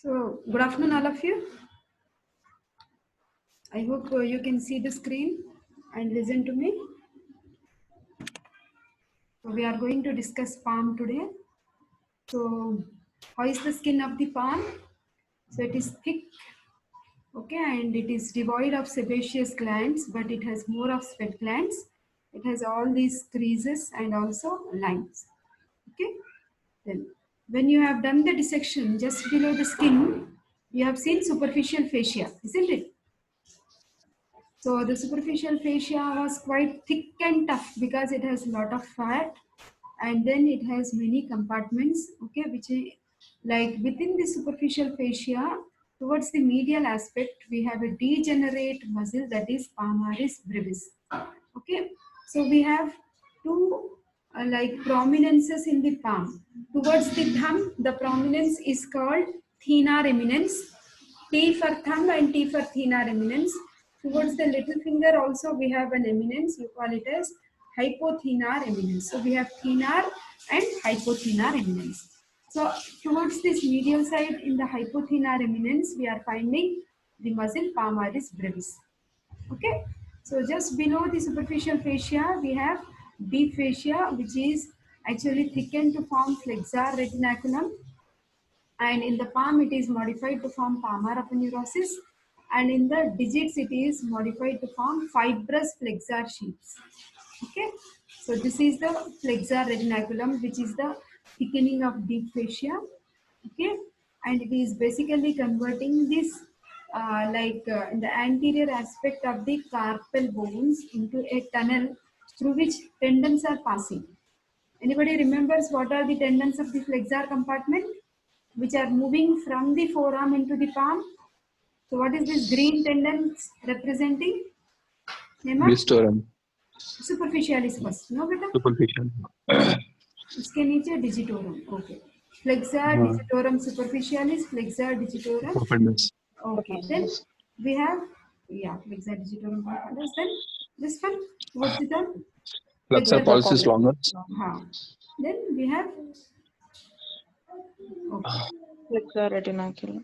So, good afternoon, all of you. I hope you can see the screen and listen to me. So, we are going to discuss palm today. So, how is the skin of the palm? So, it is thick, okay, and it is devoid of sebaceous glands, but it has more of sweat glands. It has all these creases and also lines, okay. Then, when you have done the dissection just below the skin, you have seen superficial fascia, isn't it? So the superficial fascia was quite thick and tough because it has a lot of fat, and then it has many compartments, okay, which like within the superficial fascia towards the medial aspect, we have a degenerate muscle that is palmaris brevis. Okay, so we have two like prominences in the palm. Towards the thumb, the prominence is called thenar eminence. T for thumb and T for thenar eminence. Towards the little finger also we have an eminence. You call it as hypothenar eminence. So we have thenar and hypothenar eminence. So towards this medial side in the hypothenar eminence, we are finding the muscle palmaris brevis. Okay, so just below the superficial fascia, we have deep fascia, which is actually thickened to form flexor retinaculum, and in the palm it is modified to form palmar aponeurosis, and in the digits it is modified to form fibrous flexor sheaths. Okay, so this is the flexor retinaculum, which is the thickening of deep fascia. Okay, and it is basically converting this in the anterior aspect of the carpal bones into a tunnel through which tendons are passing. Anybody remembers what are the tendons of the flexor compartment, which are moving from the forearm into the palm? So what is this green tendons representing? Nema? Blistorum. Superficialis first, no beta? Superficial. इसके नीचे digitorum, okay. Flexor digitorum superficialis, flexor digitorum. Profundus. Okay, then we have, yeah, flexor digitorum profundus. Then this one, what's it on? Flexor pollicis longus. Then we have, okay. Flexor retinaculum.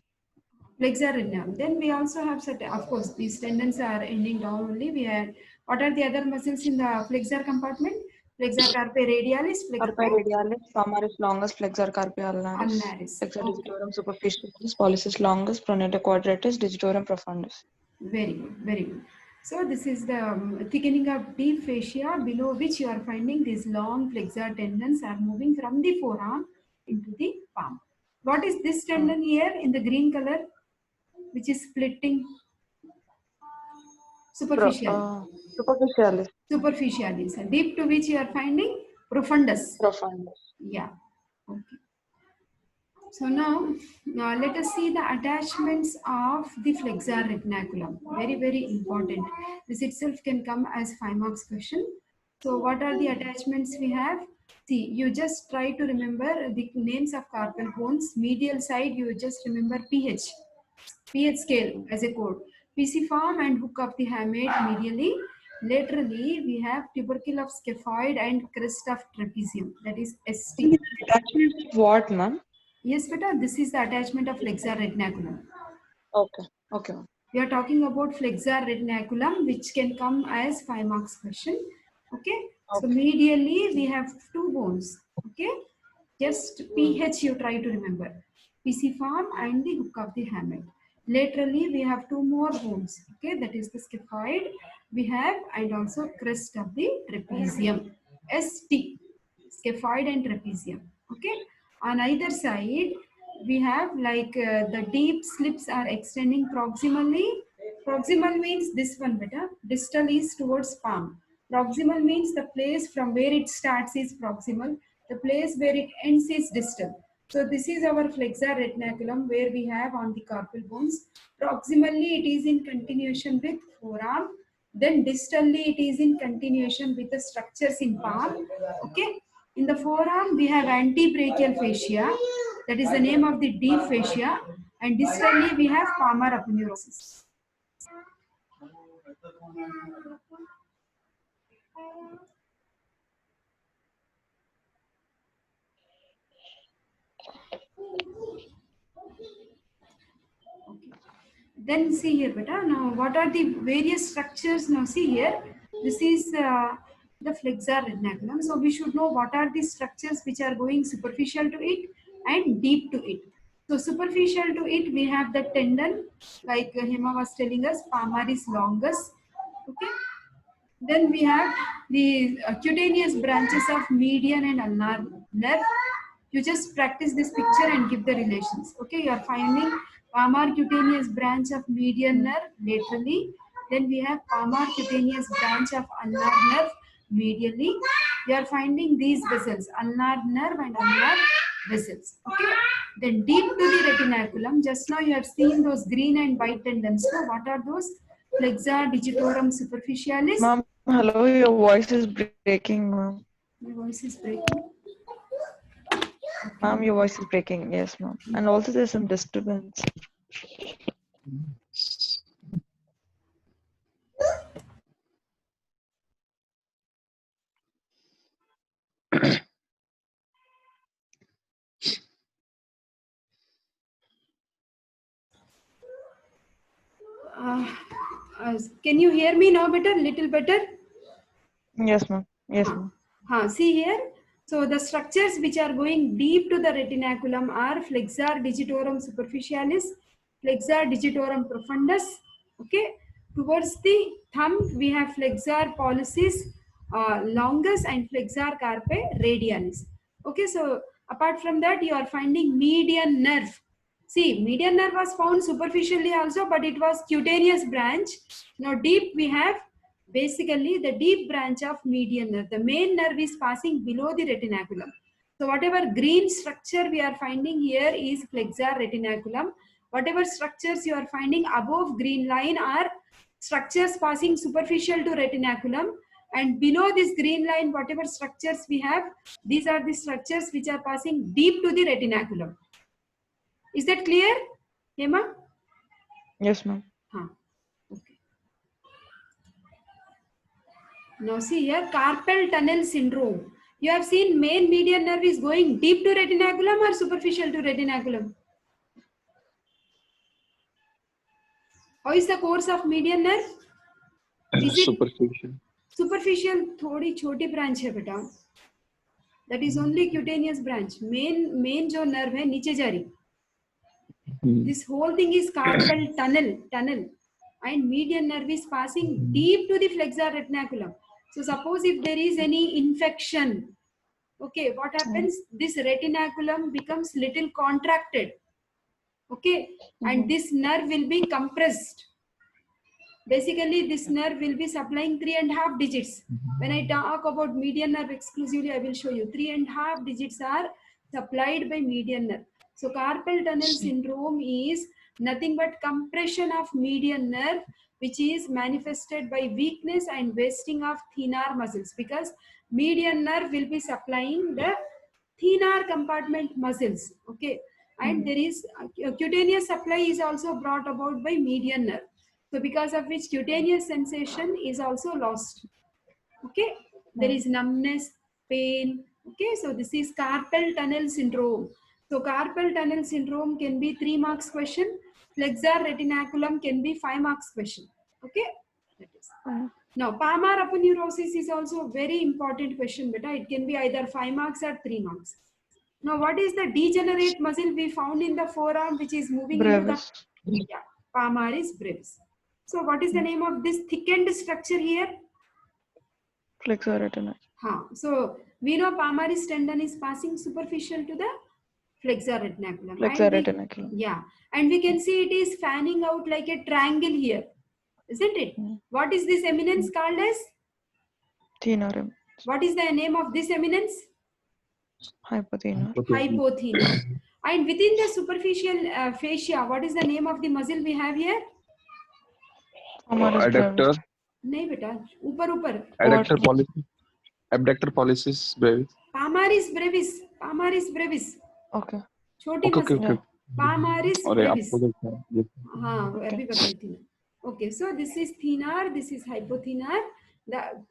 Flexor retinaculum. Then we also have certain, of course, these tendons are ending down only. We had, what are the other muscles in the flexor compartment? Flexor carpi radialis, flexor Carpi radialis, palmaris longus, flexor carpi ulnaris, ulnaris. flexor Okay. digitorum superficialis, pollicis longus, pronator quadratus, digitorum profundus. Very good, very good. So this is the thickening of deep fascia, below which you are finding these long flexor tendons are moving from the forearm into the palm. What is this tendon here in the green color, which is splitting? Superficial. Superficialis. Superficialis. And deep to which you are finding profundus. Profundus. Yeah. Okay. So now let us see the attachments of the flexor retinaculum. Very, very important. This itself can come as 5 marks question. So what are the attachments we have? See, you just try to remember the names of carpal bones. Medial side, you just remember pH scale as a code. Pisiform and hook of the hamate medially. Laterally, we have tubercle of scaphoid and crest of trapezium, that is ST. Attachment of what, ma'am? Yes, beta, this is the attachment of flexor retinaculum. Okay, okay. We are talking about flexor retinaculum, which can come as 5 marks question. Okay, so medially we have 2 bones. Okay, just pH you try to remember, pisiform and the hook of the hamate. Laterally we have 2 more bones. Okay, that is the scaphoid we have, and also crest of the trapezium, ST, scaphoid and trapezium. Okay, on either side we have like the deep slips are extending proximally. Proximal means this one beta, distal is towards palm. Proximal means the place from where it starts is proximal, the place where it ends is distal. So this is our flexor retinaculum, where we have on the carpal bones. Proximally it is in continuation with forearm, then distally it is in continuation with the structures in palm. Okay, in the forearm we have antebrachial fascia, that is the name of the deep fascia, and distally we have palmar aponeurosis. Then see here, beta. Now, what are the various structures? Now, see here. This is the flexor retinaculum. So, we should know what are the structures which are going superficial to it and deep to it. So, superficial to it, we have the tendon, like Hema was telling us, palmaris longus. Okay. Then we have the cutaneous branches of median and ulnar nerve. You just practice this picture and give the relations. Okay, you are finding palmar cutaneous branch of median nerve laterally. Then we have palmar cutaneous branch of ulnar nerve medially. You are finding these vessels, ulnar nerve and ulnar vessels. Okay. Then deep to the retinaculum. Just now you have seen those green and white tendons. So what are those? Flexor digitorum superficialis. Ma'am, hello, your voice is breaking, ma'am. My voice is breaking. Ma'am, your voice is breaking. Yes, ma'am. And also there's some disturbance. Can you hear me now better? Little better? Yes, ma'am. Yes, ma'am. See here. So the structures which are going deep to the retinaculum are flexor digitorum superficialis, flexor digitorum profundus. Okay. Towards the thumb, we have flexor pollicis longus and flexor carpi radialis. Okay. So apart from that, you are finding median nerve. See, median nerve was found superficially also, but it was cutaneous branch. Now deep we have basically the deep branch of median nerve. The main nerve is passing below the retinaculum. So whatever green structure we are finding here is flexor retinaculum. Whatever structures you are finding above green line are structures passing superficial to retinaculum, and below this green line whatever structures we have, these are the structures which are passing deep to the retinaculum. Is that clear, Hema? Yes, ma'am. Okay. Now see here, carpal tunnel syndrome. You have seen main median nerve is going deep to retinaculum or superficial to retinaculum? How is the course of median nerve? Is it Superficial. superficial? थोड़ी छोटी branch है बेटा. That is only cutaneous branch. Main जो nerve है नीचे जा रही. This whole thing is carpal tunnel, and median nerve is passing deep to the flexor retinaculum. So suppose if there is any infection, okay, what happens? This retinaculum becomes little contracted, okay, and this nerve will be compressed. Basically, this nerve will be supplying 3.5 digits. When I talk about median nerve exclusively, I will show you 3.5 digits are supplied by median nerve. So carpal tunnel syndrome is nothing but compression of median nerve, which is manifested by weakness and wasting of thenar muscles, because median nerve will be supplying the thenar compartment muscles, okay, and there is cutaneous supply is also brought about by median nerve. So because of which cutaneous sensation is also lost. Okay, there is numbness, pain. Okay, so this is carpal tunnel syndrome. So carpal tunnel syndrome can be 3 marks question. Flexor retinaculum can be 5 marks question. Okay, that is. Now palmar aponeurosis is also a very important question, beta. It can be either 5 marks or 3 marks. Now what is the degenerate muscle we found in the forearm which is moving Brevis. into the palmaris brevis. So what is the name of this thickened structure here? Flexor retinaculum. So we know palmaris tendon is passing superficial to the flexor retinaculum. Flexor retinaculum. Yeah, and we can see it is fanning out like a triangle here, isn't it? What is this eminence called as? Thenar. What is the name of this eminence? Hypothenar. Hypothenar. And within the superficial fascia, what is the name of the muscle we have here? Adductor. नहीं बेटा, ऊपर. Adductor pollicis. Abductor pollicis brevis. Palmaris brevis. Palmaris brevis. Okay. छोटी Okay. Palmaris brevis. हाँ, Okay. अभी बताई थी. Okay, so this is thenar, this is hypothenar.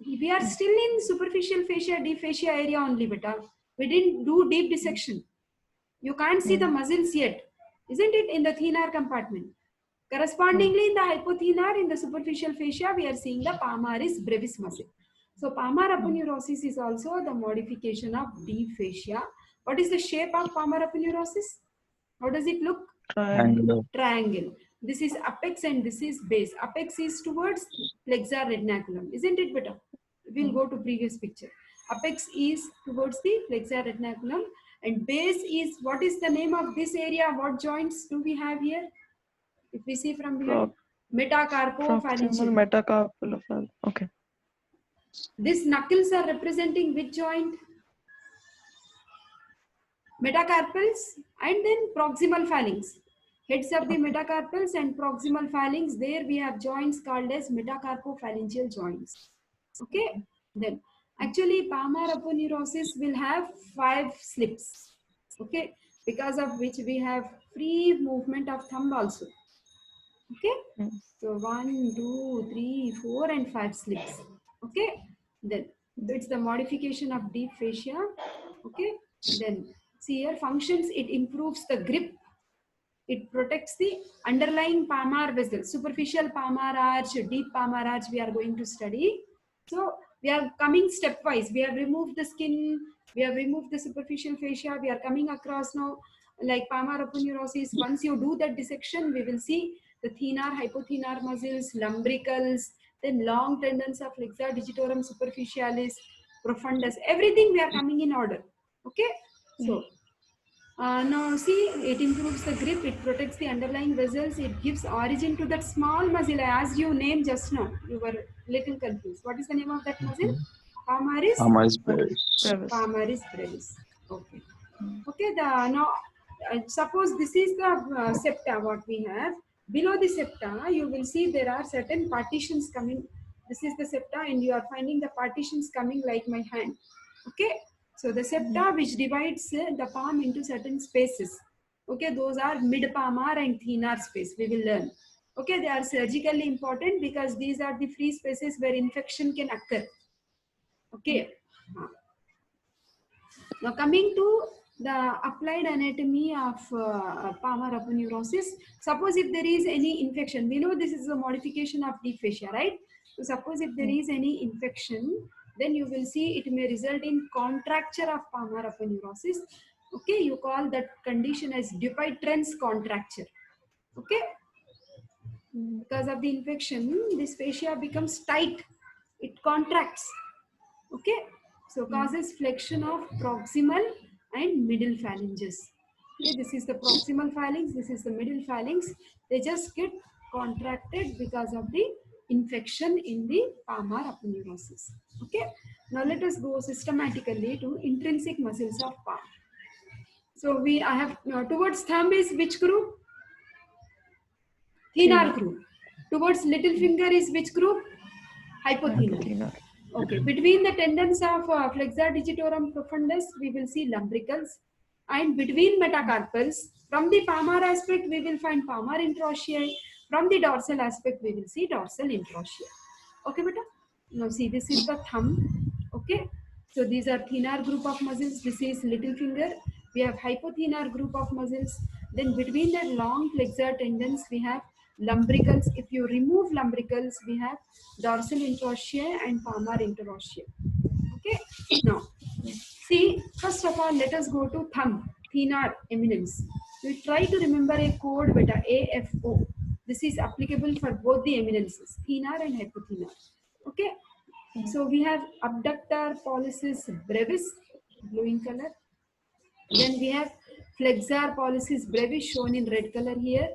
We are still in superficial fascia, deep fascia area only, beta. We didn't do deep dissection. You can't see the muscles yet, isn't it, in the thenar compartment? Correspondingly, in the hypothenar, in the superficial fascia, we are seeing the palmaris brevis muscle. So palmar aponeurosis is also the modification of deep fascia. What is the shape of palmar aponeurosis? How does it look? Triangle. Angular. Triangle. This is apex and this is base. Apex is towards flexor retinaculum, isn't it better? We'll go to previous picture. Apex is towards the flexor retinaculum and base is, what is the name of this area? What joints do we have here? If we see from behind, Proximal metacarpophalangeal. metacarpal. Okay. These knuckles are representing which joint? Metacarpals and then proximal phalanx. Heads of the metacarpals and proximal phalanx, there we have joints called as metacarpophalangeal joints. Okay, then actually palmar aponeurosis will have 5 slips. Okay, because of which we have free movement of thumb also. Okay, so 1, 2, 3, 4 and 5 slips. Okay, then so it's the modification of deep fascia. Okay, then see here functions, it improves the grip, it protects the underlying palmar vessel, superficial palmar arch, deep palmar arch we are going to study. So we are coming stepwise. We have removed the skin, we have removed the superficial fascia, we are coming across now like palmar aponeurosis. Once you do that dissection, we will see the thenar, hypothenar muscles, lumbricals, then long tendons of flexor digitorum superficialis, profundus, everything we are coming in order. Okay, so now see, it improves the grip, it protects the underlying vessels, it gives origin to that small muscle. I asked you name just now, you were little confused. What is the name of that muscle? Palmaris? Palmaris brevis. Brevis. Palmaris brevis. Okay. Okay, now suppose this is the septa what we have. Below the septa, you will see there are certain partitions coming. This is the septa and you are finding the partitions coming like my hand. Okay, so the septa which divides the palm into certain spaces. Okay, those are mid palmar and thenar space. We will learn. Okay, they are surgically important because these are the free spaces where infection can occur. Okay. Now coming to the applied anatomy of palmar aponeurosis. Suppose if there is any infection, we know this is a modification of deep fascia, right? So suppose if there is any infection, then you will see it may result in contracture of palmar aponeurosis. Okay, you call that condition as Dupuytren's contracture. Okay, because of the infection, this fascia becomes tight, it contracts. Okay, so causes flexion of proximal and middle phalanges. Okay, this is the proximal phalanx, this is the middle phalanx. They just get contracted because of the infection in the palmar aponeurosis. Okay, now let us go systematically to intrinsic muscles of palm. So I have towards thumb is which group? Thenar group. Towards little finger is which group? Hypothenar. Okay, between the tendons of flexor digitorum profundus, we will see lumbricals, and between metacarpals, from the palmar aspect, we will find palmar interossei. From the dorsal aspect, we will see dorsal interossei. Okay, beta. Now see, this is the thumb. Okay, so these are thenar group of muscles. This is little finger. We have hypothenar group of muscles. Then between the long flexor tendons, we have lumbricals. If you remove lumbricals, we have dorsal interossei and palmar interossei. Okay, now see, first of all, let us go to thumb, thenar eminence. We try to remember a code beta AFO. This is applicable for both the eminences, thenar and hypothenar. Okay, so we have abductor pollicis brevis, blue in color. Then we have flexor pollicis brevis shown in red color here.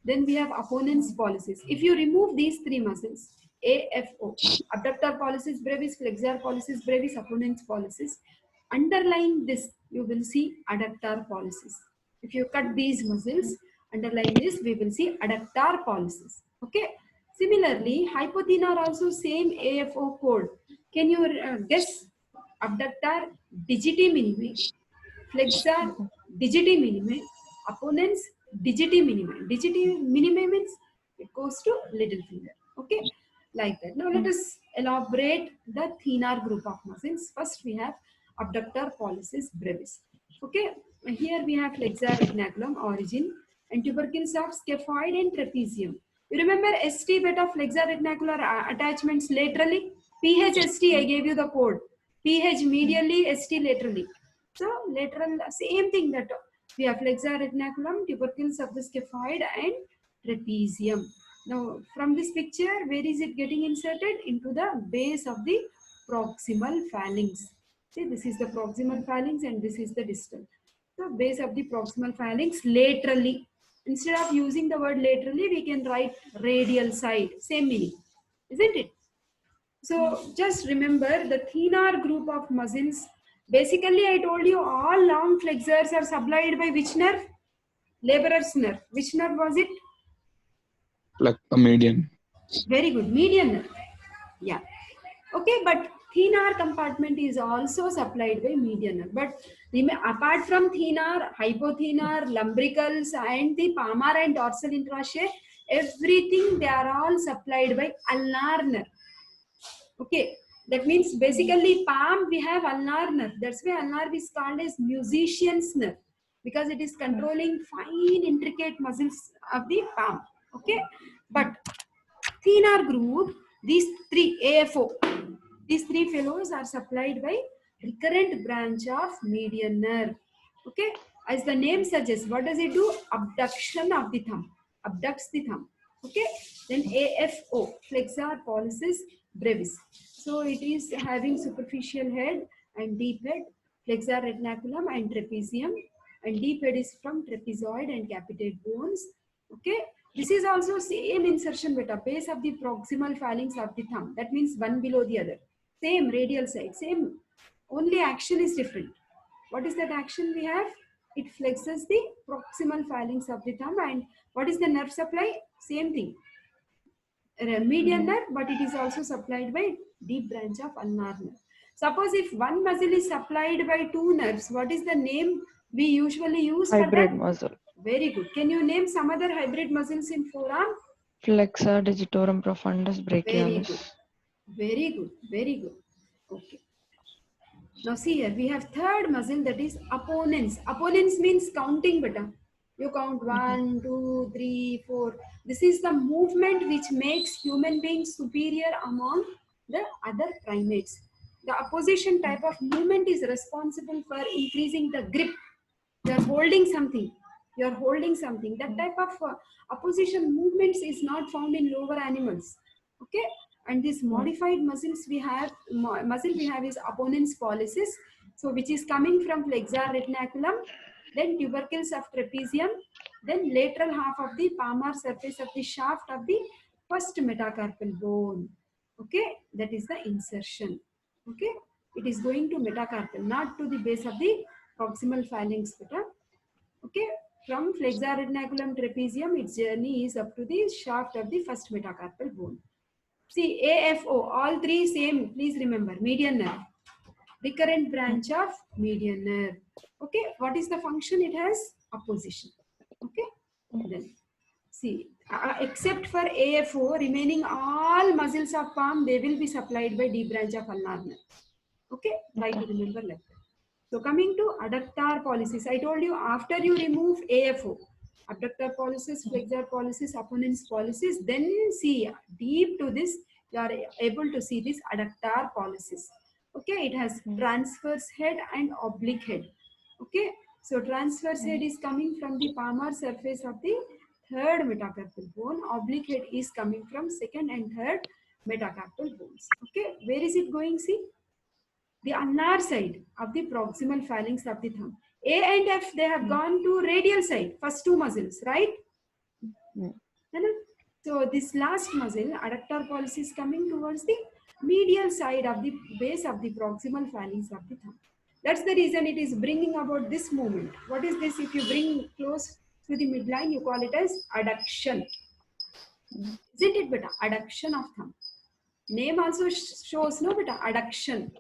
Then we have opponens pollicis. If you remove these three muscles, AFO, abductor pollicis brevis, flexor pollicis brevis, opponens pollicis, underlying this you will see adductor pollicis. If you cut these muscles, underlying this we will see adductor pollicis. Okay. Similarly, hypothenar also same AFO code. Can you guess? Abductor digiti minimi, flexor digiti minimi, opponents digiti minimi. Digiti minimi means it goes to little finger. Okay, like that. Now let us elaborate the thenar group of muscles. First we have abductor pollicis brevis. Okay, here we have flexor retinaculum origin and tubercles of scaphoid and trapezium. You remember ST beta flexor retinacular attachments laterally? PHST, I gave you the code. PH medially, ST laterally. So lateral, same thing that we have flexor retinaculum, tubercles of the scaphoid and trapezium. Now from this picture, where is it getting inserted? Into the base of the proximal phalanx. See, this is the proximal phalanx and this is the distal. The base of the proximal phalanx laterally. Instead of using the word laterally, we can write radial side. Same meaning, isn't it? So just remember the thenar group of muscles. Basically, I told you all long flexors are supplied by which nerve? Laborer's nerve. Which nerve was it? Like a median. Very good. Median nerve. Yeah. Okay, but thenar compartment is also supplied by median nerve. But apart from thenar, hypothenar, lumbricals, and the palmar and dorsal interossei, everything they are all supplied by ulnar nerve. Okay, that means basically palm we have ulnar nerve. That's why ulnar is called as musician's nerve because it is controlling fine intricate muscles of the palm. Okay, but thenar group, these three AFO, these three fellows are supplied by recurrent branch of median nerve. Okay, as the name suggests, what does it do? Abduction of the thumb, abducts the thumb. Okay, then AFO, flexor pollicis brevis. So it is having superficial head and deep head, flexor retinaculum and trapezium, and deep head is from trapezoid and capitate bones. Okay, this is also same insertion beta, base of the proximal phalanx of the thumb. That means one below the other. Same radial side, same. Only action is different. What is that action we have? It flexes the proximal phalanx of the thumb. And what is the nerve supply? Same thing. Median nerve, but it is also supplied by deep branch of ulnar nerve. Suppose if one muscle is supplied by two nerves, what is the name we usually use for Hybrid that? muscle. Very good. Can you name some other hybrid muscles in forearm? Flexor digitorum profundus Very brachialis. good. Very good. Very good. Okay. Now see here, we have third muscle, that is opponents. Opponents means counting beta. You count 1, 2, 3, 4. This is the movement which makes human beings superior among the other primates. The opposition type of movement is responsible for increasing the grip. You are holding something. You are holding something. That type of opposition movements is not found in lower animals. Okay. And this modified muscles we have, muscle we have is opponent's pollicis. So which is coming from flexor retinaculum, then tubercles of trapezium, then lateral half of the palmar surface of the shaft of the first metacarpal bone. Okay, that is the insertion. Okay, it is going to metacarpal, not to the base of the proximal phalanx beta. Okay, from flexor retinaculum trapezium, its journey is up to the shaft of the first metacarpal bone. See, AFO, all three same, please remember, median nerve. Recurrent branch of median nerve. Okay, what is the function it has? Opposition. Okay, then see, except for AFO, remaining all muscles of palm, they will be supplied by deep branch of ulnar nerve. Okay, try to remember like that. So coming to adductor pollicis, I told you after you remove AFO, abductor pollicis, flexor pollicis, opponent's pollicis, then see deep to this, you are able to see this adductor pollicis. Okay, it has transverse head and oblique head. Okay, so transverse head is coming from the palmar surface of the third metacarpal bone. Oblique head is coming from second and third metacarpal bones. Okay, where is it going? See, the ulnar side of the proximal phalanx of the thumb. A and F, they have gone to radial side, first two muscles, right? So this last muscle, adductor pollicis, is coming towards the medial side of the base of the proximal phalanx of the thumb. That's the reason it is bringing about this movement. What is this? If you bring close to the midline, you call it as adduction. Isn't it, beta? Adduction of thumb. Name also shows, no, beta? Adduction.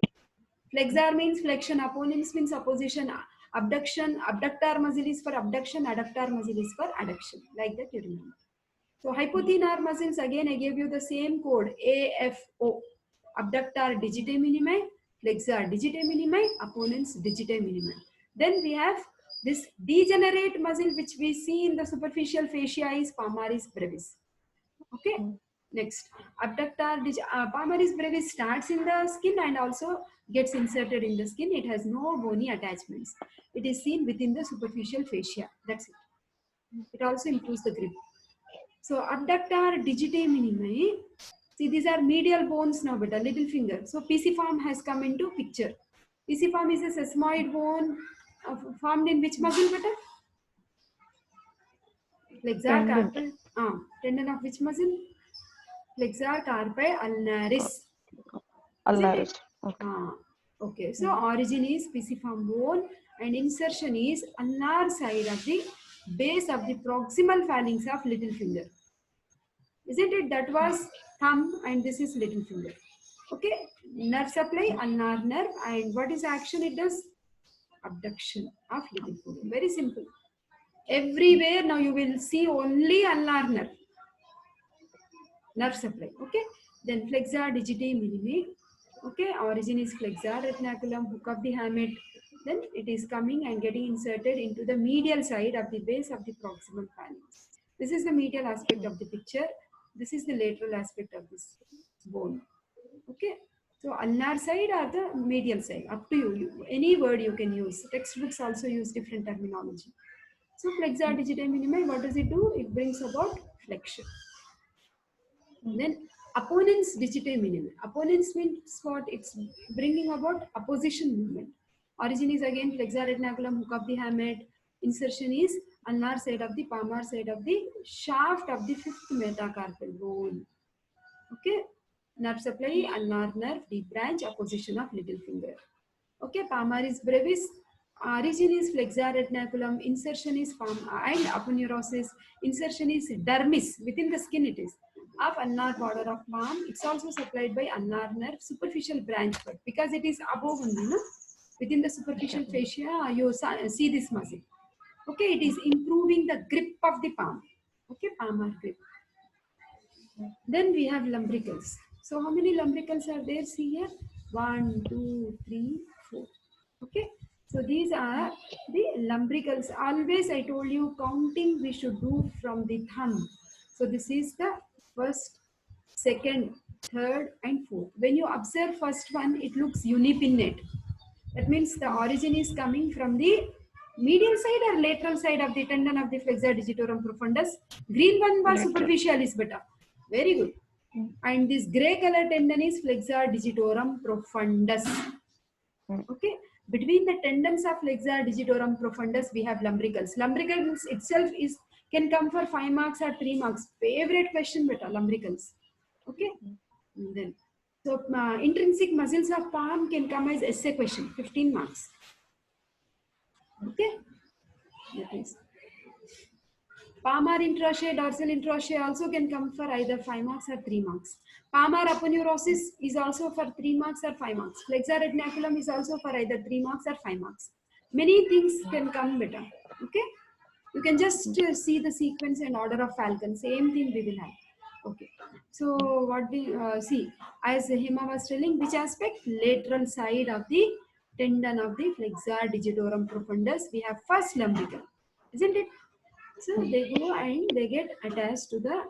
Flexor means flexion, opponents means opposition, abduction, abductor muscle is for abduction, adductor muscle is for adduction. Like that you remember. So hypothenar muscles, again I gave you the same code, AFO. Abductor digitae minimi, flexor digitae minimi, opponents digitae minimi. Then we have this degenerate muscle which we see in the superficial fascia is palmaris brevis. Okay. Next, palmaris brevis starts in the skin and also gets inserted in the skin. It has no bony attachments. It is seen within the superficial fascia. That's it. It also improves the grip. So abductor digitae minimi. See, these are medial bones now, beta, little finger. So pisiform has come into picture. Pisiform is a sesamoid bone formed in which muscle, beta? Flexor Tendon. carpi. Tendon of which muscle? Flexor carpi ulnaris. Isn't it? Ulnaris. Okay. Okay. So origin is pisiform bone and insertion is ulnar side of the base of the proximal phalanx of little finger. Isn't it? That was thumb and this is little finger. Okay. Nerve supply, ulnar nerve, and what is action it does? Abduction of little finger. Very simple. Everywhere now you will see only ulnar nerve supply. Okay. Then flexor digitae minimi. Okay. Origin is flexor retinaculum, hook of the hamate. Then it is coming and getting inserted into the medial side of the base of the proximal phalanx. This is the medial aspect of the picture. This is the lateral aspect of this bone. Okay. So ulnar side or the medial side, up to you. Any word you can use. Textbooks also use different terminology. So flexor digitae minimi, what does it do? It brings about flexion. Then opponents digitae minimi. Opponents means what? It's bringing about opposition movement. Origin is again flexor retinaculum, hook of the hamate. Insertion is ulnar side of the palmar side of the shaft of the fifth metacarpal bone. Okay. Nerve supply, ulnar nerve, deep branch, opposition of little finger. Okay, palmaris brevis. Origin is flexor retinaculum, insertion is and aponeurosis. Insertion is dermis, within the skin it is, of ulnar border of palm. It's also supplied by ulnar nerve, superficial branch part, because it is above only, no? Within the superficial fascia, you see this muscle. Okay, it is improving the grip of the palm. Okay, palmar grip. Then we have lumbricals. So how many lumbricals are there? See here, 1, 2, 3, 4. Okay, so these are the lumbricals. Always I told you counting we should do from the thumb. So this is the first, second, third and fourth. When you observe first one, it looks unipinnate. That means the origin is coming from the medial side or lateral side of the tendon of the flexor digitorum profundus. Green one was superficialis beta. Very good. And this gray color tendon is flexor digitorum profundus. Okay. Between the tendons of flexor digitorum profundus, we have lumbricals. Lumbricals itself can come for 5 marks or 3 marks. Favorite question beta, lumbricals. Okay. And then, so intrinsic muscles of palm can come as essay question, 15 marks. Okay. That is. Palmar interossei, dorsal interossei also can come for either 5 marks or 3 marks. Palmar aponeurosis is also for 3 marks or 5 marks. Flexor retinaculum is also for either 3 marks or 5 marks. Many things can come better. Okay. You can just see the sequence and order of Falcon. Same thing we will have. Okay. So what do you see? As Hema was telling, which aspect? Lateral side of the tendon of the flexor digitorum profundus. We have first lumbrical. Isn't it? So they go and they get attached to the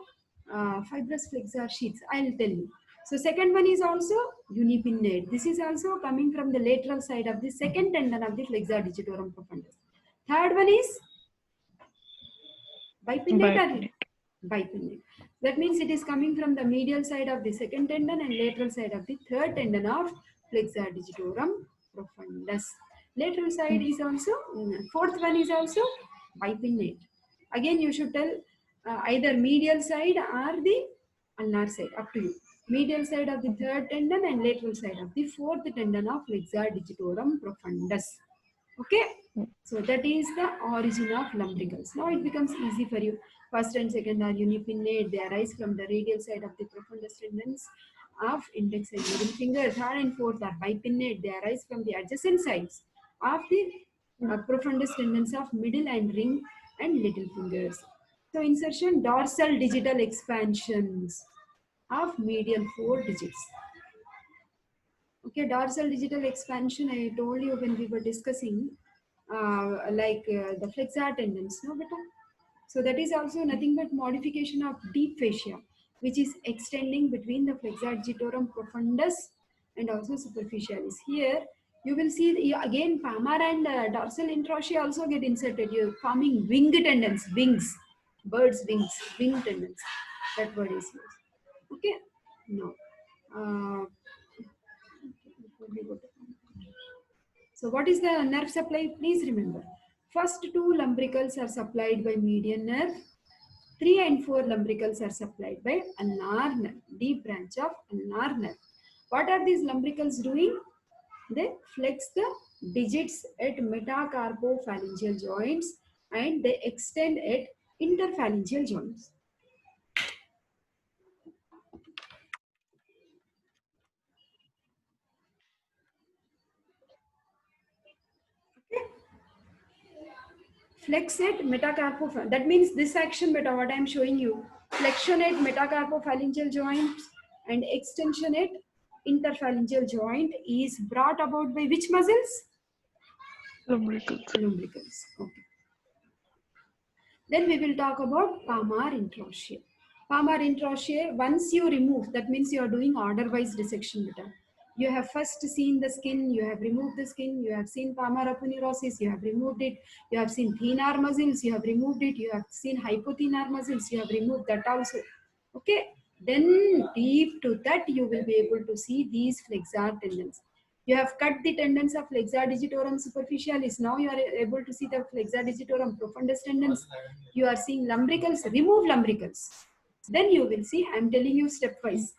fibrous flexor sheaths. I'll tell you. So second one is also unipinnate. This is also coming from the lateral side of the second tendon of the flexor digitorum profundus. Third one is bipinnate. Bipinnate. That means it is coming from the medial side of the second tendon and lateral side of the third tendon of flexor digitorum profundus. Lateral side is also, fourth one is also bipinnate. Again, you should tell either medial side or the ulnar side, up to you. Medial side of the third tendon and lateral side of the fourth tendon of flexor digitorum profundus. Okay, so that is the origin of lumbricals. Now it becomes easy for you. First and second are unipinnate. They arise from the radial side of the profundus tendons of index and middle finger. Third and fourth are bipinnate. They arise from the adjacent sides of the profundus tendons of middle and ring and little fingers. So insertion, dorsal digital expansions of medial 4 digits. Okay, dorsal digital expansion, I told you when we were discussing the flexor tendons, no beta? So that is also nothing but modification of deep fascia. which is extending between the flexor digitorum profundus and also superficialis. Here you will see again palmar and dorsal interossea also get inserted. You're forming wing tendons, wings, birds' wings, wing tendons. That word is used. Okay. Now, so what is the nerve supply? Please remember. First two lumbricals are supplied by median nerve. 3 and 4 lumbricals are supplied by ulnar nerve, deep branch of ulnar nerve. What are these lumbricals doing? They flex the digits at metacarpopharyngeal joints and they extend at interpharyngeal joints. Flex at metacarpopharyngeal. That means this action beta, what I am showing you, flexion at metacarpopharyngeal joints and extension at interpharyngeal joint is brought about by which muscles? Lumbricals. Lumbricals. Okay. Then we will talk about palmar interossea. Palmar interossea, once you remove, that means you are doing order-wise dissection beta. You have first seen the skin, you have removed the skin, you have seen palmar aponeurosis, you have removed it, you have seen thenar muscles, you have removed it, you have seen hypothenar muscles, you have removed that also. Okay, then deep to that you will be able to see these flexor tendons. You have cut the tendons of flexor digitorum superficialis. Now you are able to see the flexor digitorum profundus tendons. You are seeing lumbricals, remove lumbricals. Then you will see, I am telling you stepwise.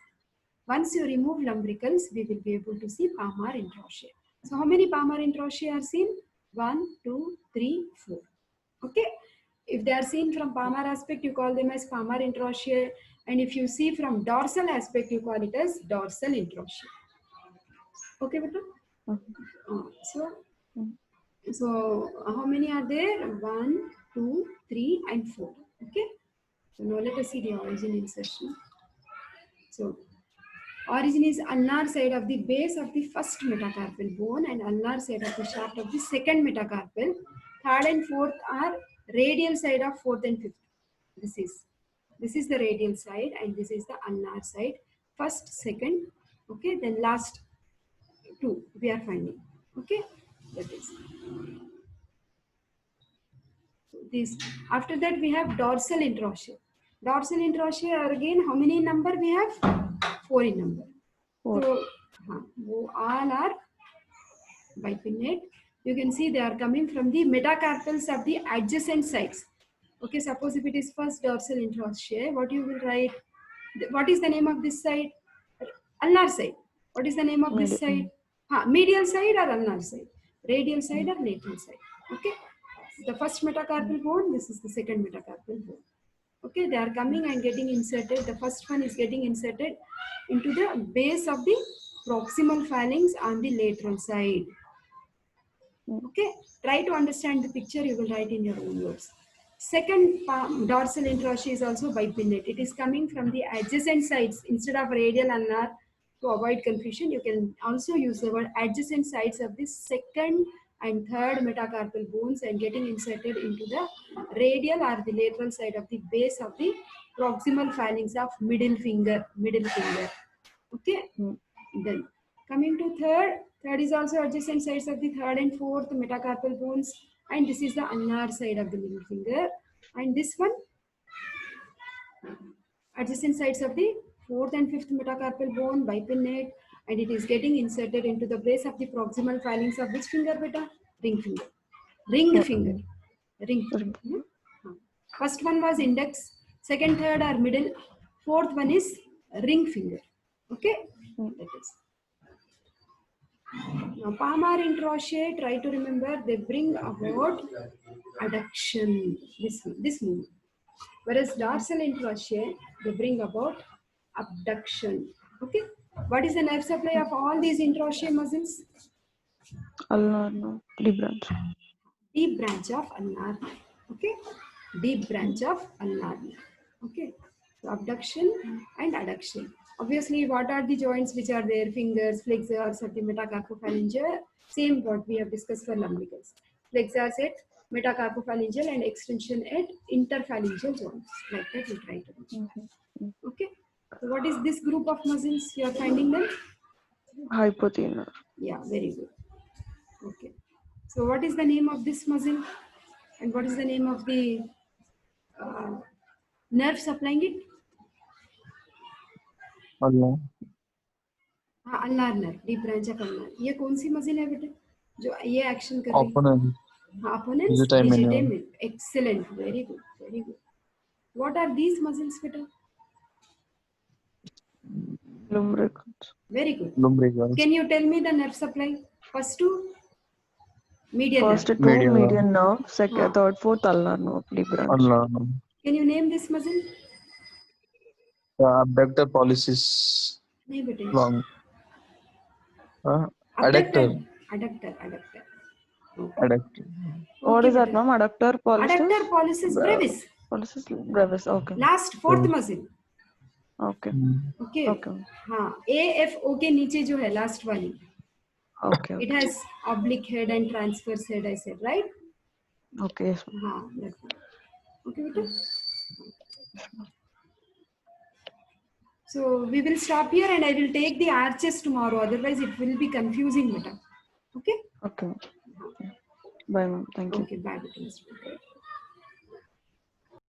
Once you remove lumbricals, we will be able to see palmar interossea. So how many palmar interossea are seen? 1, 2, 3, 4. Okay. If they are seen from palmar aspect, you call them as palmar interossea. And if you see from dorsal aspect, you call it as dorsal interossea. Okay, beta? So how many are there? 1, 2, 3, and 4. Okay. So now let us see the origin insertion. So origin is ulnar side of the base of the first metacarpal bone and ulnar side of the shaft of the second metacarpal. Third and fourth are radial side of fourth and fifth. This is the radial side and this is the ulnar side. First, second, okay, then last two we are finding. Okay, that is. This. After that we have dorsal interossea. Dorsal interossea are again how many in number we have? 4 in number. 4. So all are bipinnate. You can see they are coming from the metacarpals of the adjacent sides. Okay, suppose if it is first dorsal interossea, what you will write? What is the name of this side? Ulnar side. What is the name of this side? Medial side or ulnar side? Radial side or lateral side? Okay. The first metacarpal bone, this is the second metacarpal bone. Okay, they are coming and getting inserted. The first one is getting inserted into the base of the proximal phalanx on the lateral side. Okay, try to understand the picture, you will write in your own words. Second dorsal interossea is also bipinnate. It is coming from the adjacent sides. Instead of radial ulnar, to avoid confusion, you can also use the word adjacent sides of the second and third metacarpal bones and getting inserted into the radial or the lateral side of the base of the proximal phalanx of middle finger. Okay. Then coming to third is also adjacent sides of the third and fourth metacarpal bones, and this is the ulnar side of the middle finger, and this one adjacent sides of the fourth and fifth metacarpal bone, bipinnate, and it is getting inserted into the base of the proximal phalanx of which finger beta? Ring finger. Ring finger. First one was index, second, third are middle, fourth one is ring finger. Okay, that is. Now, palmar interossea, try to remember, they bring about adduction, this movement. Whereas dorsal interossea, they bring about abduction. Okay. What is the nerve supply of all these interossea muscles? Ulnar nerve, deep branch. Deep branch of ulnar. Okay. Deep branch of ulnar. Okay. So abduction and adduction. Obviously, what are the joints which are there? Fingers, flexors of the metacarpopharyngeal. Same what we have discussed for lumbricals. Flexors at metacarpopharyngeal and extension at interpharyngeal joints. Like that we try to mention. Okay. So what is this group of muscles you are finding them? Hypothenar. Yeah, very good. Okay. So what is the name of this muscle? And what is the name of the nerve supplying it? Allah. हाँ, ulnar nerve, deep branch of ulnar. ये कौन सी muscle है बेटा जो ये action कर रही है? Opponent. हाँ, opponents, Digitamen. digitamen. Excellent, very good, very good. What are these muscles बेटा? Lumbricals. Very good. Lumbricals. Can you tell me the nerve supply? First two, median First nerve. two Median nerve. median nerve, second, हाँ. third, fourth ulnar nerve, deep branch. Allah. Can you name this muscle? Abductor pollicis नहीं बेटे. long. Abductor. Adductor. Adductor. Adductor. Okay. Adductor. What Okay, is that, बेटा. ma'am? Adductor pollicis? Adductor pollicis brevis. Pollicis brevis. Okay. Last fourth Hmm. muscle. Okay. Okay. Okay. हाँ, AFO के नीचे जो है last वाली. Okay. It has oblique head and transverse head, I said, right? Okay. Yes, ma'am. हाँ, that's it. Okay, बेटा. So we will stop here and I will take the arches tomorrow. Otherwise, it will be confusing, beta. Okay? Okay. Bye, ma'am. Thank you. Okay, bye, beta.